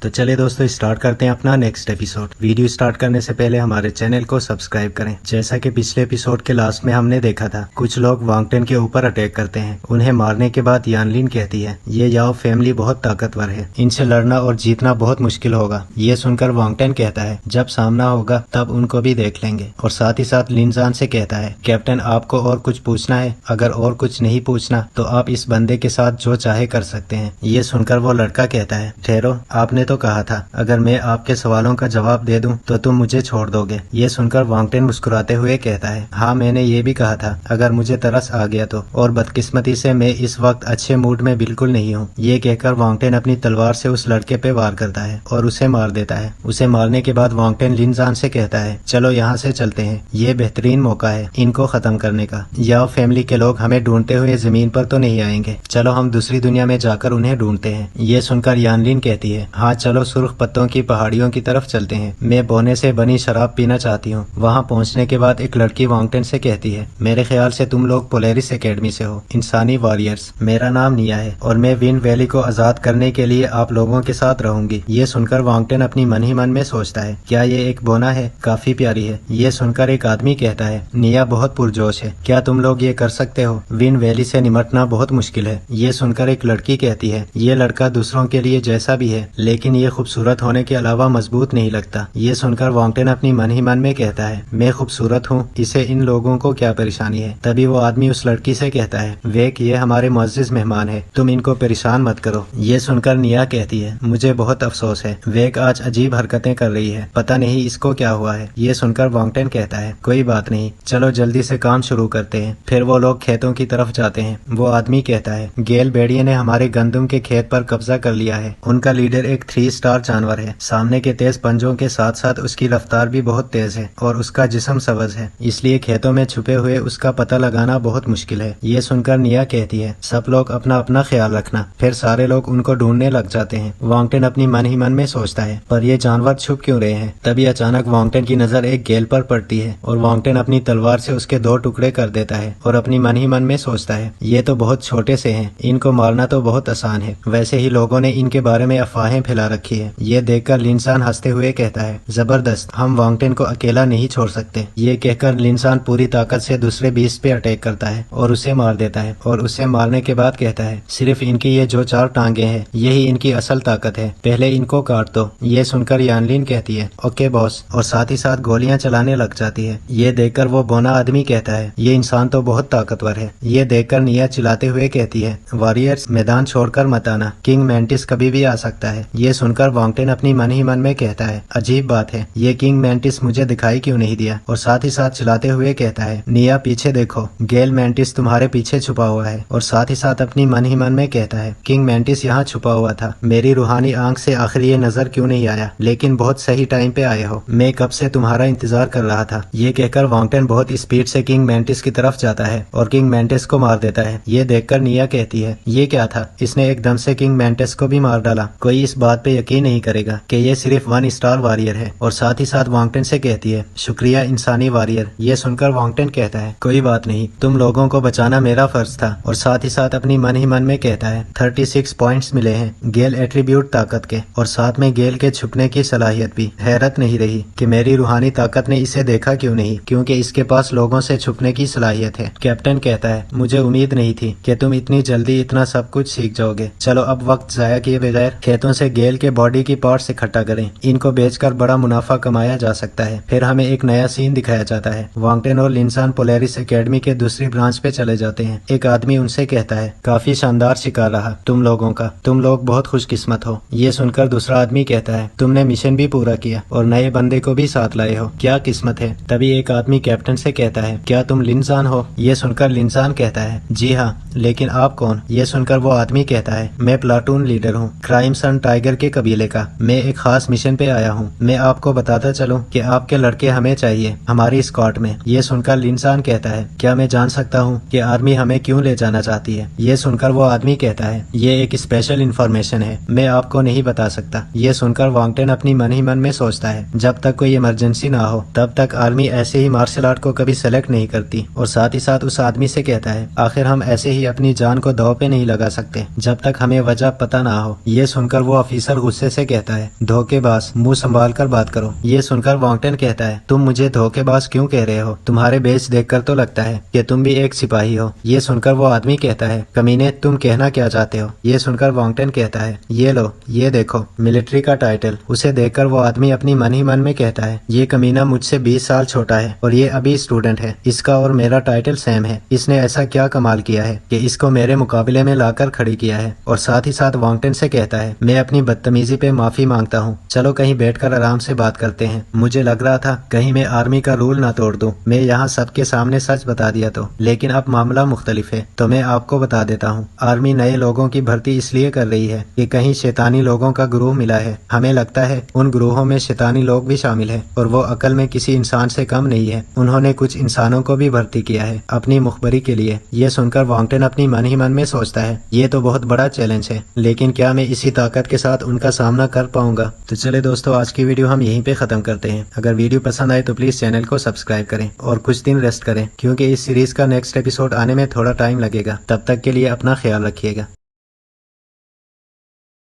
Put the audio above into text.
तो चले दोस्तों स्टार्ट करते हैं अपना नेक्स्ट एपिसोड। वीडियो स्टार्ट करने से पहले हमारे चैनल को सब्सक्राइब करें। जैसा कि पिछले एपिसोड के लास्ट में हमने देखा था, कुछ लोग वांग टेन के ऊपर अटैक करते हैं। उन्हें मारने के बाद यानलिन कहती है ये याओ फैमिली बहुत ताकतवर है, इनसे लड़ना और जीतना बहुत मुश्किल होगा। ये सुनकर वांग टेन कहता है जब सामना होगा तब उनको भी देख लेंगे। और साथ ही साथ लिनजान से कहता है कैप्टन आपको और कुछ पूछना है? अगर और कुछ नहीं पूछना तो आप इस बंदे के साथ जो चाहे कर सकते हैं। ये सुनकर वो लड़का कहता है ठहरो, आपने तो कहा था अगर मैं आपके सवालों का जवाब दे दूं तो तुम मुझे छोड़ दोगे। ये सुनकर वांग टेन मुस्कुराते हुए कहता है हाँ मैंने ये भी कहा था अगर मुझे तरस आ गया तो, और बदकिस्मती से मैं इस वक्त अच्छे मूड में बिल्कुल नहीं हूँ। ये कहकर वांग टेन अपनी तलवार से उस लड़के पे वार करता है और उसे मार देता है। उसे मारने के बाद वांग टेन लिनजान से कहता है चलो यहाँ से चलते हैं, ये बेहतरीन मौका है इनको खत्म करने का। याओ फैमिली के लोग हमें ढूंढते हुए जमीन पर तो नहीं आएंगे, चलो हम दूसरी दुनिया में जाकर उन्हें ढूंढते हैं। ये सुनकर यानलिन कहती है हाँ चलो सुर्ख पत्तों की पहाड़ियों की तरफ चलते हैं, मैं बोने से बनी शराब पीना चाहती हूँ। वहाँ पहुँचने के बाद एक लड़की वांग टेन से कहती है मेरे ख्याल से तुम लोग पोलेरिस एकेडमी से हो, इंसानी वॉरियर्स। मेरा नाम निया है और मैं विंड वैली को आजाद करने के लिए आप लोगों के साथ रहूंगी। ये सुनकर वांग टेन अपनी मन ही मन में सोचता है क्या ये एक बोना है, काफी प्यारी है। ये सुनकर एक आदमी कहता है निया बहुत पुरजोश है, क्या तुम लोग ये कर सकते हो? विंड वैली से निमटना बहुत मुश्किल है। ये सुनकर एक लड़की कहती है ये लड़का दूसरों के लिए जैसा भी है लेकिन ये खूबसूरत होने के अलावा मजबूत नहीं लगता। ये सुनकर वांग टेन अपनी मन ही मन में कहता है मैं खूबसूरत हूँ, इसे इन लोगों को क्या परेशानी है। तभी वो आदमी उस लड़की से कहता है वेक ये हमारे मुअज़्ज़िज़ मेहमान है, तुम इनको परेशान मत करो। ये सुनकर निया कहती है मुझे बहुत अफसोस है, वेक आज अजीब हरकतें कर रही है, पता नहीं इसको क्या हुआ है। ये सुनकर वांग टेन कहता है कोई बात नहीं, चलो जल्दी से काम शुरू करते हैं। फिर वो लोग खेतों की तरफ जाते हैं। वो आदमी कहता है गेल बेड़िए ने हमारे गंदम के खेत पर कब्जा कर लिया है। उनका लीडर एक 3 स्टार जानवर है, सामने के तेज पंजों के साथ साथ उसकी रफ्तार भी बहुत तेज है और उसका जिस्म सब्ज है, इसलिए खेतों में छुपे हुए उसका पता लगाना बहुत मुश्किल है। ये सुनकर निया कहती है सब लोग अपना अपना ख्याल रखना। फिर सारे लोग उनको ढूंढने लग जाते हैं। वांग टेन अपनी मन ही मन में सोचता है पर ये जानवर छुप क्यों रहे हैं। तभी अचानक वांग टेन की नजर एक गेल पर पड़ती है और वांग टेन अपनी तलवार से उसके 2 टुकड़े कर देता है और अपनी मन ही मन में सोचता है ये तो बहुत छोटे से हैं, इनको मारना तो बहुत आसान है। वैसे ही लोगों ने इनके बारे में अफवाहें फैला रखी है। ये देखकर लिनसान हंसते हुए कहता है जबरदस्त, हम वांग टेन को अकेला नहीं छोड़ सकते। ये कहकर लिनसान पूरी ताकत से दूसरे बीस्ट पे अटैक करता है और उसे मार देता है और उसे मारने के बाद कहता है सिर्फ इनकी ये जो 4 टांगे हैं यही इनकी असल ताकत है, पहले इनको काट दो। ये सुनकर यानलिन कहती है ओके बॉस, और साथ ही साथ गोलियां चलाने लग जाती है। ये देखकर वो बोना आदमी कहता है ये इंसान तो बहुत ताकतवर है। ये देखकर निया चिल्लाते हुए कहती है वॉरियर्स मैदान छोड़कर मत आना, किंग मैंटिस कभी भी आ सकता है। ये सुनकर वांग टेन अपनी मन ही मन में कहता है अजीब बात है, ये किंग मैंटिस मुझे दिखाई क्यों नहीं दिया। और साथ ही साथ चिल्लाते हुए कहता है निया पीछे देखो, गेल मैंटिस तुम्हारे पीछे छुपा हुआ है। और साथ ही साथ अपनी मन ही मन में कहता है किंग मैंटिस यहाँ छुपा हुआ था, मेरी रूहानी आंख से आखिर ये नजर क्यों नहीं आया, लेकिन बहुत सही टाइम पे आए हो, मैं कब से तुम्हारा इंतजार कर रहा था। ये कहकर वांग टेन बहुत स्पीड से किंग मैंटिस की तरफ जाता है और किंग मैंटिस को मार देता है। ये देखकर निया कहती है ये क्या था, इसने एकदम से किंग मैंटिस को भी मार डाला। कोई इस बात पे यकीन नहीं करेगा कि ये सिर्फ 1 स्टार वॉरियर है। और साथ ही साथ वांग टेन से कहती है शुक्रिया इंसानी वॉरियर। ये सुनकर वांग टेन कहता है कोई बात नहीं, तुम लोगों को बचाना मेरा फर्ज था। और साथ ही साथ अपनी मन ही मन में कहता है 36 पॉइंट्स मिले हैं गेल एट्रीब्यूट ताकत के, और साथ में गेल के छुपने की सलाहियत भी। हैरत नहीं रही कि मेरी रूहानी ताकत ने इसे देखा क्यों नहीं, क्योंकि इसके पास लोगों से छुपने की सलाहियत है। कैप्टन कहता है मुझे उम्मीद नहीं थी कि तुम इतनी जल्दी इतना सब कुछ सीख जाओगे। चलो अब वक्त जाया किए बगैर खेतों से गेल के बॉडी की पार्ट्स इकट्ठा करें, इनको बेचकर बड़ा मुनाफा कमाया जा सकता है। फिर हमें एक नया सीन दिखाया जाता है। वांग टेन और लिनसान पोलेरिस एकेडमी के दूसरी ब्रांच पे चले जाते हैं। एक आदमी उनसे कहता है काफी शानदार शिकार रहा तुम लोगों का, तुम लोग बहुत खुशकिस्मत हो। ये सुनकर दूसरा आदमी कहता है तुमने मिशन भी पूरा किया और नए बंदे को भी साथ लाए हो, क्या किस्मत है। तभी एक आदमी कैप्टन से कहता है क्या तुम लिनसान हो। ये सुनकर लिनसान कहता है जी हाँ, लेकिन आप कौन। ये सुनकर वो आदमी कहता है मैं प्लाटून लीडर हूँ क्राइमसन टाइगर के कबीले का, मैं एक खास मिशन पे आया हूँ। मैं आपको बताता चलूं कि आपके लड़के हमें चाहिए हमारी स्क्वाड में। ये सुनकर लिनसान कहता है क्या मैं जान सकता हूँ कि आर्मी हमें क्यों ले जाना चाहती है। ये सुनकर वो आदमी कहता है ये एक स्पेशल इन्फॉर्मेशन है, मैं आपको नहीं बता सकता। ये सुनकर वांग टेन अपनी मन ही मन में सोचता है जब तक कोई इमरजेंसी ना हो तब तक आर्मी ऐसे ही मार्शल आर्ट को कभी सेलेक्ट नहीं करती। और साथ ही साथ उस आदमी से कहता है आखिर हम ऐसे ही अपनी जान को दांव पे नहीं लगा सकते जब तक हमें वजह पता ना हो। ये सुनकर वो ऑफिसर کر غصے سے کہتا ہے، دھوکے باز، منہ سنبھال کر بات کرو۔ یہ سن کر وانگٹن کہتا ہے، تم مجھے دھوکے باز کیوں کہہ رہے ہو؟ تمہارے بیج دیکھ کر تو لگتا ہے کہ تم بھی ایک سپاہی ہو۔ یہ سن کر وہ آدمی کہتا ہے، کمینے تم کہنا کیا چاہتے ہو؟ یہ سن کر وانگٹن کہتا ہے، یہ لو، یہ دیکھو، ملٹری کا ٹائٹل۔ اسے دیکھ کر وہ آدمی اپنی من ہی من میں کہتا ہے، یہ کمینہ مجھ سے 20 سال چھوٹا ہے اور یہ ابھی اسٹوڈنٹ ہے، اس کا اور میرا ٹائٹل سیم ہے، اس نے ایسا کیا کمال کیا ہے کہ اس کو میرے مقابلے میں لا کر کھڑی کیا ہے؟ اور ساتھ ہی ساتھ وانگٹن سے کہتا ہے، میں اپنی بدتمیزی پہ معافی مانگتا ہوں، چلو کہیں بیٹھ کر آرام سے بات کرتے ہیں۔ مجھے لگ رہا تھا کہیں میں آرمی کا رول نہ توڑ دوں، میں یہاں سب کے سامنے سچ بتا دیا تو، لیکن اب معاملہ مختلف ہے، تو میں آپ کو بتا دیتا ہوں۔ آرمی نئے لوگوں کی بھرتی اس لیے کر رہی ہے کہ کہیں شیطانی لوگوں کا گروہ ملا ہے، ہمیں لگتا ہے ان گروہوں میں شیطانی لوگ بھی شامل ہیں اور وہ عقل میں کسی انسان سے کم نہیں ہے، انہوں نے کچھ انسانوں کو بھی بھرتی کیا ہے اپنی مخبری کے لیے۔ یہ سن کر وانگٹن اپنی من ہی من میں سوچتا ہے، یہ تو بہت بڑا چیلنج ہے، لیکن کیا میں اسی طاقت کے ساتھ ان کا سامنا کر پاؤں گا؟ تو چلے دوستو، آج کی ویڈیو ہم یہیں پہ ختم کرتے ہیں۔ اگر ویڈیو پسند آئے تو پلیز چینل کو سبسکرائب کریں اور کچھ دن ریسٹ کریں، کیونکہ اس سیریز کا نیکسٹ ایپیسوڈ آنے میں تھوڑا ٹائم لگے گا۔ تب تک کے لیے اپنا خیال رکھیے گا۔